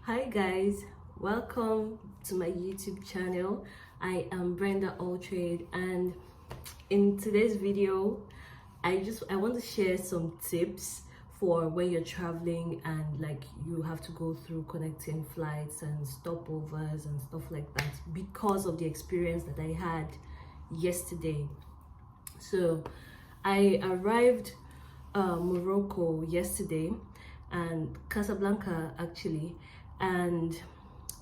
Hi guys, welcome to my YouTube channel. I am Brenda Alltrade, and in today's video I want to share some tips for when you're traveling and like you have to go through connecting flights and stopovers and stuff like that because of the experience that I had yesterday. So I arrived Morocco yesterday, and Casablanca actually, and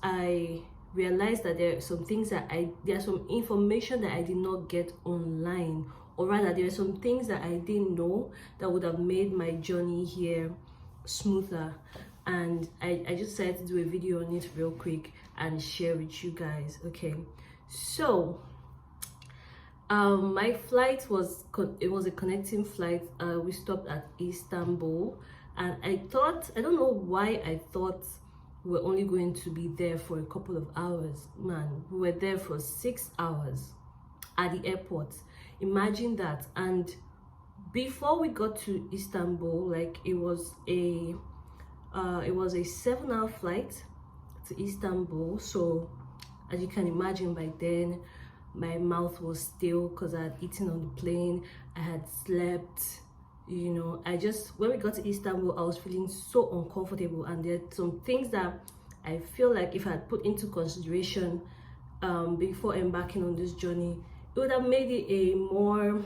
I realized that there are some things that there's some information that I did not get online, or rather there are some things that I didn't know that would have made my journey here smoother. And I just decided to do a video on it real quick and share with you guys. Okay, so my flight was a connecting flight. We stopped at Istanbul, and I don't know why I thought we were only going to be there for a couple of hours. Man, we were there for 6 hours at the airport. Imagine that. And before we got to Istanbul, like it was a 7-hour flight to Istanbul. So as you can imagine, by then my mouth was still because I had eaten on the plane, I had slept, when we got to Istanbul, I was feeling so uncomfortable, and there are some things that I feel like if I had put into consideration before embarking on this journey, it would have made it a more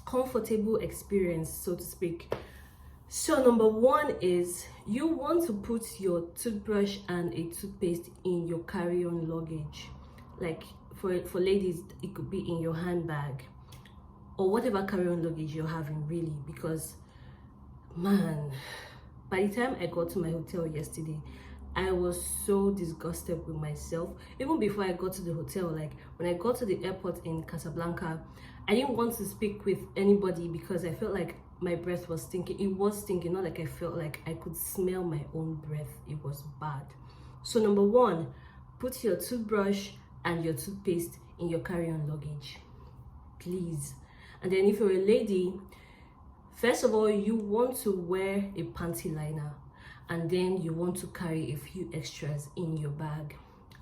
comfortable experience, so to speak. So number one is you want to put your toothbrush and a toothpaste in your carry-on luggage. Like for ladies, it could be in your handbag or whatever carry-on luggage you're having, really, because man, by the time I got to my hotel yesterday, I was so disgusted with myself. Even before I got to the hotel, like when I got to the airport in Casablanca, I didn't want to speak with anybody because I felt like my breath was stinking. It was stinking, not like I felt like I could smell my own breath. It was bad. So number one, put your toothbrush and your toothpaste in your carry-on luggage, please. And then if you're a lady, first of all, you want to wear a panty liner, and then you want to carry a few extras in your bag.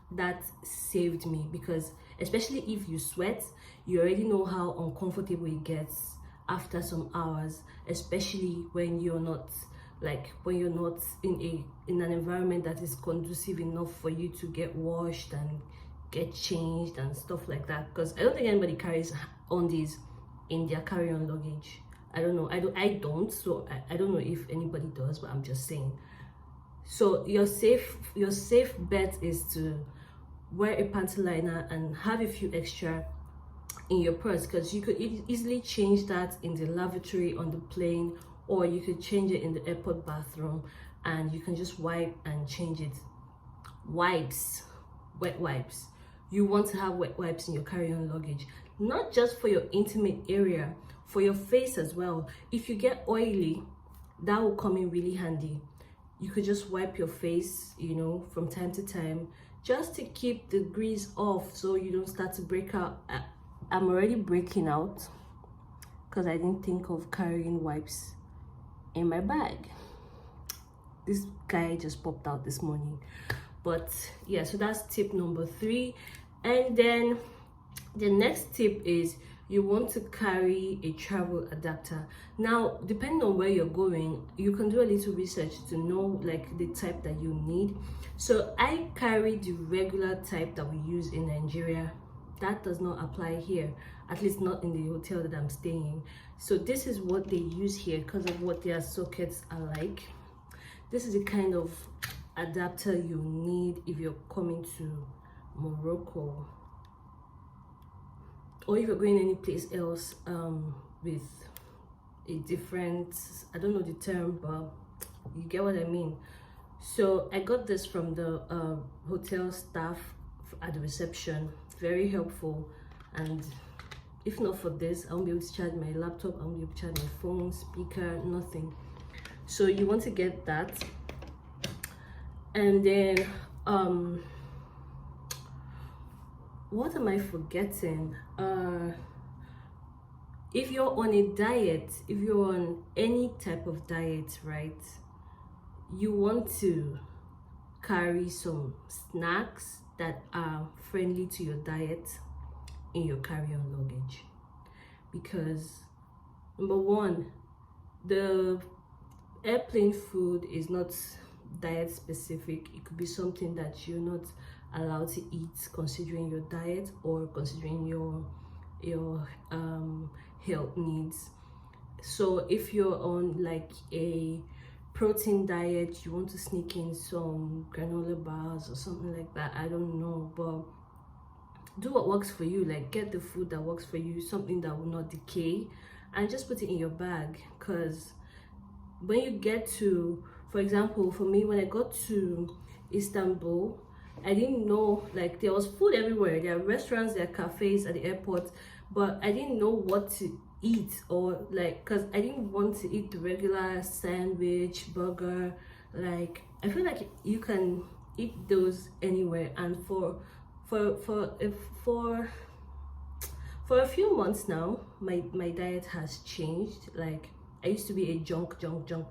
That saved me, because especially if you sweat, you already know how uncomfortable it gets after some hours, especially when you're not in an environment that is conducive enough for you to get washed and get changed and stuff like that. Because I don't think anybody carries on these in their carry-on luggage. I don't know. I don't. So I don't know if anybody does, but I'm just saying. So your safe bet is to wear a panty liner and have a few extra in your purse, because you could easily change that in the lavatory on the plane, or you could change it in the airport bathroom, and you can just wipe and change it. Wipes, wet wipes. You want to have wet wipes in your carry-on luggage, not just for your intimate area, for your face as well. If you get oily, that will come in really handy. You could just wipe your face, from time to time, just to keep the grease off so you don't start to break out. I'm already breaking out because I didn't think of carrying wipes in my bag. This guy just popped out this morning. But yeah, so that's tip number 3. And then the next tip is you want to carry a travel adapter. Now, depending on where you're going, you can do a little research to know like the type that you need. So I carry the regular type that we use in Nigeria. That does not apply here, at least not in the hotel that I'm staying. So this is what they use here because of what their sockets are like. This is the kind of adapter you need if you're coming to Morocco, or if you're going any place else with a different, I don't know the term, but you get what I mean. So I got this from the hotel staff at the reception. Very helpful. And if not for this, I won't be able to charge my laptop, I won't be able to charge my phone, speaker, nothing. So you want to get that. And then what am I forgetting? If you're on a diet, if you're on any type of diet, right, you want to carry some snacks that are friendly to your diet in your carry-on luggage, because number one, the airplane food is not diet specific. It could be something that you're not allowed to eat considering your diet or considering your health needs. So if you're on like a protein diet, you want to sneak in some granola bars or something like that, I don't know, but do what works for you. Like, get the food that works for you, something that will not decay, and just put it in your bag. Because when you get to, for example, for me, when I got to Istanbul, I didn't know, like, there was food everywhere. There are restaurants, there are cafes at the airport, but I didn't know what to eat, or like, because I didn't want to eat the regular sandwich, burger. Like, I feel like you can eat those anywhere. And for a few months now, my diet has changed. Like, I used to be a junk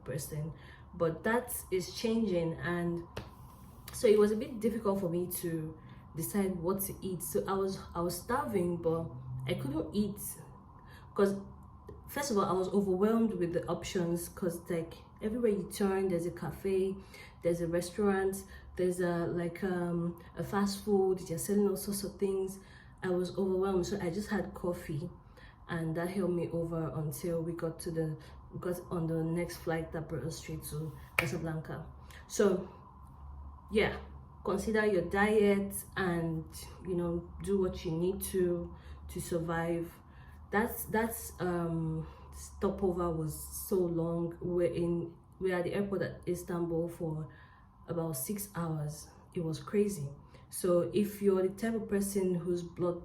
person, but that is changing, and so it was a bit difficult for me to decide what to eat. So I was starving, but I couldn't eat, because first of all, I was overwhelmed with the options, because like everywhere you turn, there's a cafe, there's a restaurant, there's a fast food, they're selling all sorts of things. I was overwhelmed, so I just had coffee, and that helped me over until we got on the next flight that brought us straight to Casablanca. So yeah, consider your diet, and do what you need to survive. That's stopover was so long. We're at the airport at Istanbul for about 6 hours. It was crazy. So if you're the type of person whose blood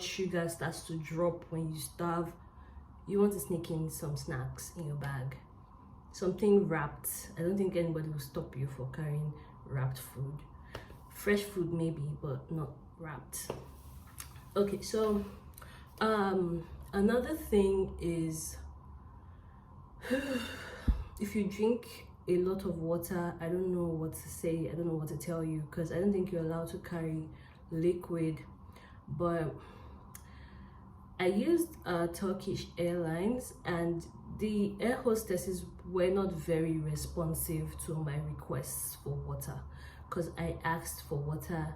sugar starts to drop when you starve, you want to sneak in some snacks in your bag, something wrapped. I don't think anybody will stop you for carrying wrapped food. Fresh food maybe, but not wrapped. Okay, so another thing is, if you drink a lot of water, I don't know what to say, I don't know what to tell you, because I don't think you're allowed to carry liquid. But I used Turkish Airlines, and the air hostesses were not very responsive to my requests for water, because I asked for water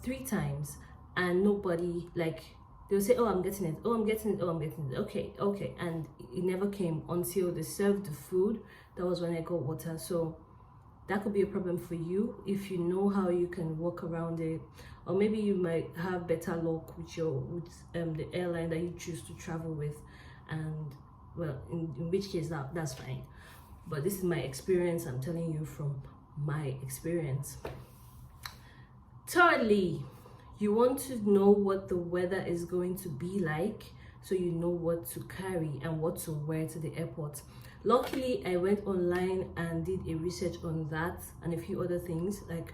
3 times, and nobody, like, they'll say, oh, I'm getting it, oh, I'm getting it, oh, I'm getting it, okay, and it never came until they served the food. That was when I got water. So that could be a problem for you if you know how you can work around it, or maybe you might have better luck with the airline that you choose to travel with, and well, in which case that's fine. But this is my experience. I'm telling you from my experience. Thirdly, you want to know what the weather is going to be like, so you know what to carry and what to wear to the airport. Luckily, I went online and did a research on that and a few other things, like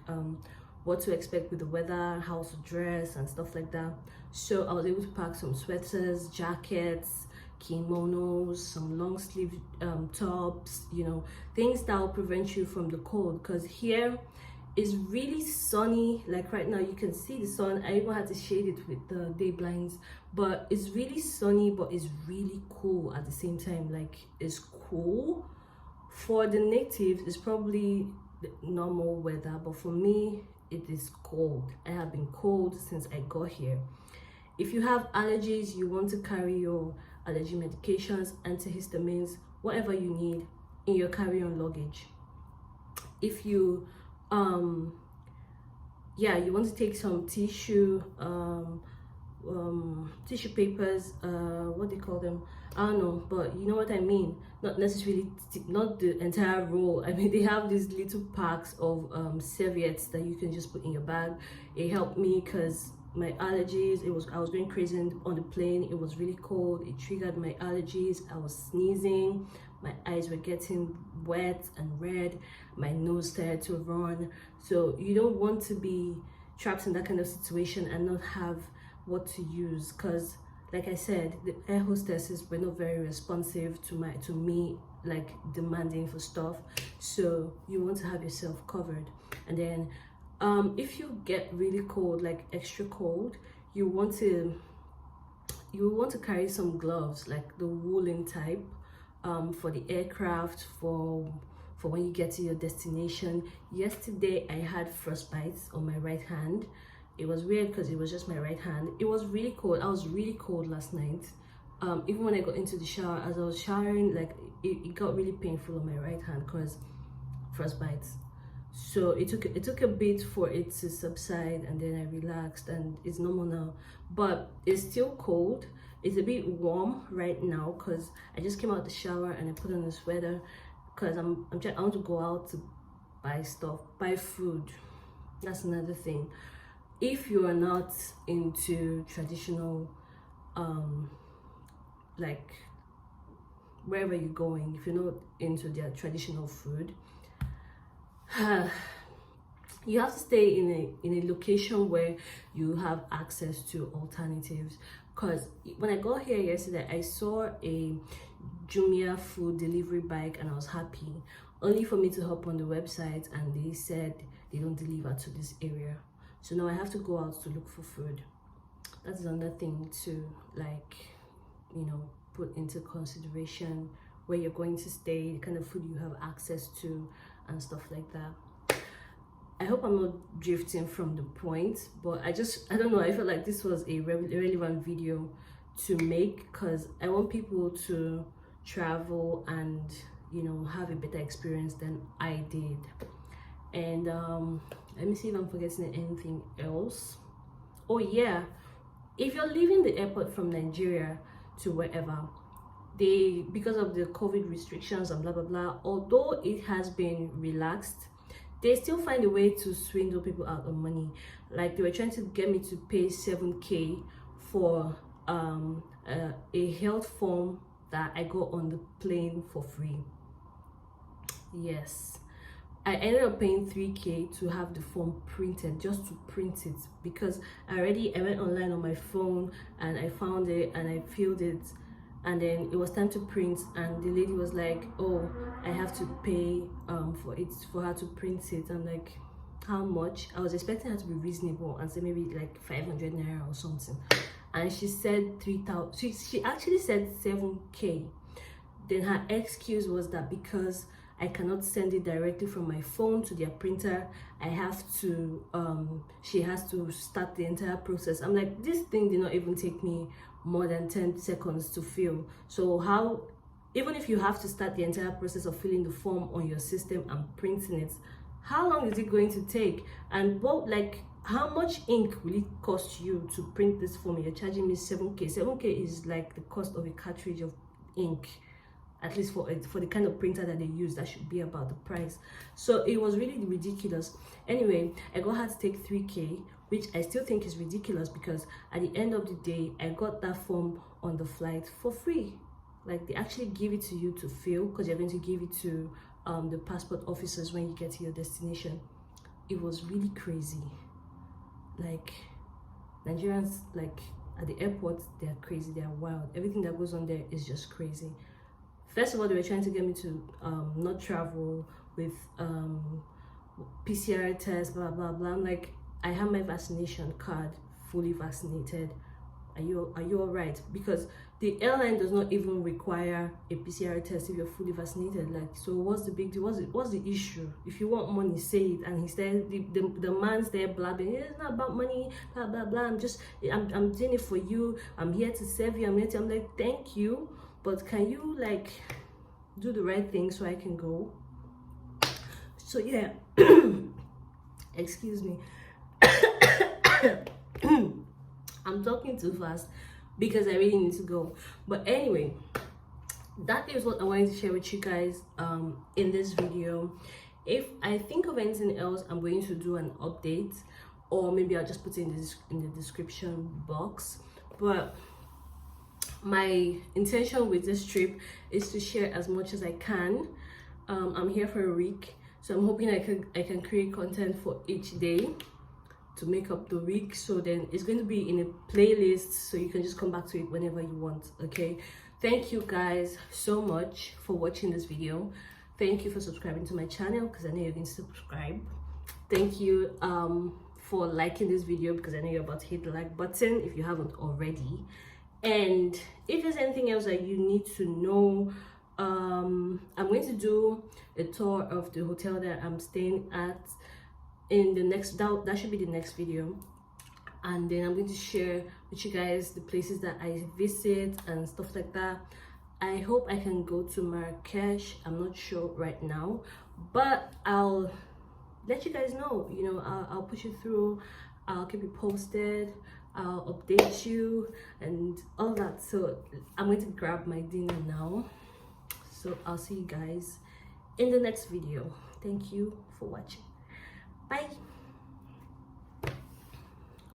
what to expect with the weather, how to dress and stuff like that. So I was able to pack some sweaters, jackets, kimonos, some long sleeve tops, things that will prevent you from the cold, because here it's really sunny. Like right now you can see the sun. I even had to shade it with the day blinds, but it's really sunny, but it's really cool at the same time. Like, it's cool for the natives, it's probably the normal weather, but for me it is cold. I have been cold since I got here. If you have allergies, you want to carry your allergy medications, antihistamines, whatever you need in your carry-on luggage. If you you want to take some tissue papers, what do you call them, I don't know, but you know what I mean. Not necessarily, not the entire roll. I mean, they have these little packs of serviettes that you can just put in your bag. It helped me because my allergies, I was going crazy on the plane. It was really cold. It triggered my allergies. I was sneezing, my eyes were getting wet and red, my nose started to run. So you don't want to be trapped in that kind of situation and not have what to use, because like I said, the air hostesses were not very responsive to me like demanding for stuff, so you want to have yourself covered. And then if you get really cold, like extra cold, you want to carry some gloves, like the woolen type, for the aircraft, for when you get to your destination. Yesterday I had frostbite on my right hand. It was weird because it was just my right hand. It was really cold. I was really cold last night. Even when I got into the shower, as I was showering, like it got really painful on my right hand because frostbite. So it took a bit for it to subside, and then I relaxed and it's normal now, but it's still cold. It's a bit warm right now because I just came out the shower and I put on a sweater because I want to go out to buy stuff, buy food. That's another thing. If you are not into traditional, like wherever you're going, if you're not into their traditional food, you have to stay in a location where you have access to alternatives. Because when I got here yesterday, I saw a Jumia food delivery bike and I was happy, only for me to hop on the website and they said they don't deliver to this area. So now I have to go out to look for food. That's another thing to, like, you know, put into consideration, where you're going to stay, the kind of food you have access to, and stuff like that. I hope I'm not drifting from the point, but I don't know, I felt like this was a relevant video to make because I want people to travel and, you know, have a better experience than I did. And let me see if I'm forgetting anything else. Oh yeah, if you're leaving the airport from Nigeria to wherever, because of the COVID restrictions and blah blah blah, although it has been relaxed, they still find a way to swindle people out of money. Like they were trying to get me to pay 7K for a health form that I got on the plane for free. Yes, I ended up paying 3K to have the form printed, just to print it, because I went online on my phone and I found it and I filled it, and then it was time to print, and the lady was like, oh, I have to pay for her to print it. I'm like, how much? I was expecting her to be reasonable and say maybe like 500 naira or something, and she said 3,000. She actually said 7K. Then her excuse was that because I cannot send it directly from my phone to their printer, I have to she has to start the entire process. I'm like, this thing did not even take me more than 10 seconds to fill. So how, even if you have to start the entire process of filling the form on your system and printing it, how long is it going to take? And what, like, how much ink will it cost you to print this form? You're charging me 7K. 7K is like the cost of a cartridge of ink, at least for the kind of printer that they use. That should be about the price. So it was really ridiculous. Anyway, I got her to take 3K, which I still think is ridiculous, because at the end of the day, I got that form on the flight for free. Like, they actually give it to you to fill, because you're going to give it to the passport officers when you get to your destination. It was really crazy. Like, Nigerians, like, at the airport, they're crazy, they're wild. Everything that goes on there is just crazy. First of all, they were trying to get me to not travel with PCR test, blah blah blah. I'm like, I have my vaccination card, fully vaccinated. Are you all right? Because the airline does not even require a PCR test if you're fully vaccinated. Like, so what's the big deal? What's the issue? If you want money, say it. And he said, the man's there blabbing, it's not about money, blah blah blah. I'm doing it for you. I'm here to serve you. I'm like, thank you, but can you, like, do the right thing so I can go? So yeah, excuse me. I'm talking too fast because I really need to go. But anyway, that is what I wanted to share with you guys in this video. If I think of anything else, I'm going to do an update, or maybe I'll just put it in the description box. But my intention with this trip is to share as much as I can. I'm here for a week, so I'm hoping I can create content for each day to make up the week. So then it's going to be in a playlist, so you can just come back to it whenever you want. Okay, thank you guys so much for watching this video. Thank you for subscribing to my channel, because I know you're going to subscribe. Thank you for liking this video, because I know you're about to hit the like button if you haven't already. And if there's anything else that you need to know, I'm going to do a tour of the hotel that I'm staying at in the next, that should be the next video. And then I'm going to share with you guys the places that I visit and stuff like that. I hope I can go to Marrakesh. I'm not sure right now, but I'll let you guys know. You know, I'll push you through, I'll keep you posted, I'll update you and all that. So I'm going to grab my dinner now, so I'll see you guys in the next video. Thank you for watching. Bye.